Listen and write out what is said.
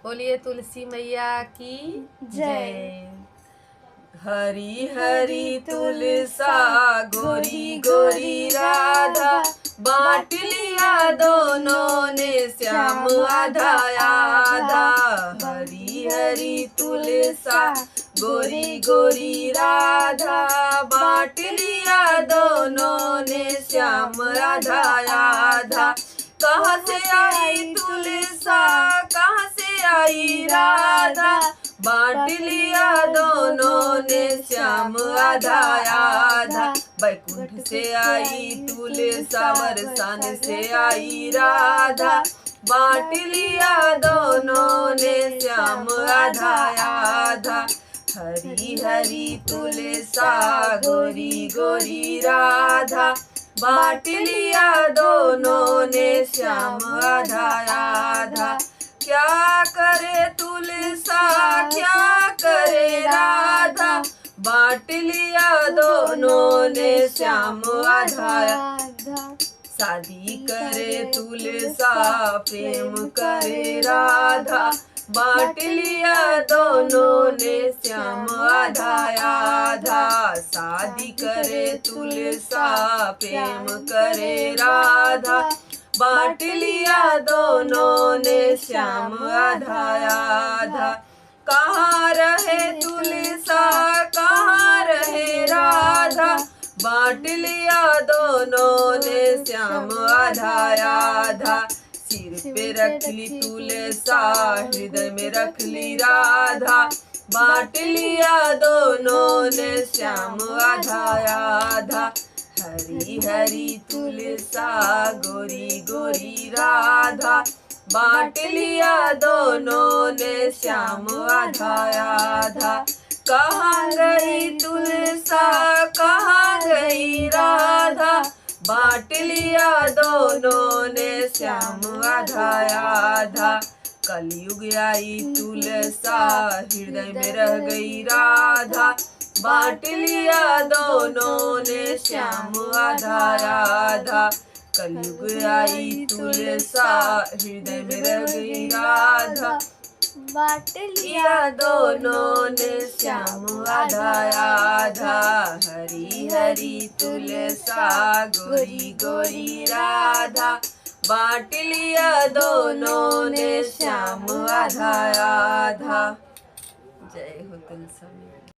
बोलिए तुलसी मैया की जय। हरी हरी तुलसा गोरी गोरी राधा, बांट लिया दोनों ने श्याम आधा आधा। हरी हरी तुलसा गोरी गोरी राधा, बांट लिया दोनों ने श्याम आधा आधा। कहाँ से आई तुलसा कहाँ से आई राधा, बांट लिया दोनों ने श्याम आधा आधा। बैकुंठ से आई तुलसा बरसान से आई राधा, बांट लिया दोनों ने श्याम आधा आधा। हरी हरी तुलसा गोरी गोरी राधा, बांट लिया दोनों ने श्याम आधा आधा। क्या करे तुलसा क्या करे राधा, बांट लिया दोनों ने श्याम आधा आधा। शादी करे तुलसा प्रेम करे राधा, बांट लिया दोनों ने श्याम आधा आधा। शादी करे तुलसा प्रेम करे राधा, बांट लिया दोनों ने श्याम आधा आधा। कहाँ रहे तुलसा कहाँ रहे राधा, बांट लिया दोनों ने श्याम आधा आधा। सिर पे रख ली तुलसा हृदय में रख ली राधा, बांट लिया दोनों ने श्याम आधा आधा। हरी हरी तुलसा गोरी गोरी राधा, बांट लिया दोनों ने श्याम आधा आधा। कहाँ गई तुलसा कहाँ गई राधा, बांट लिया दोनों ने श्याम आधा आधा। कलयुग आई तुलसा हृदय में रह गई राधा, बांट लिया दोनों ने श्याम आधा आधा। कलयुग आई तुलसा हृदय में रह गई राधा, बांट लिया दोनों ने श्याम आधा आधा। हरी हरी तुलसा गोरी गोरी राधा, बांट लिया दोनों ने श्याम आधा आधा। जय हो तुलसा।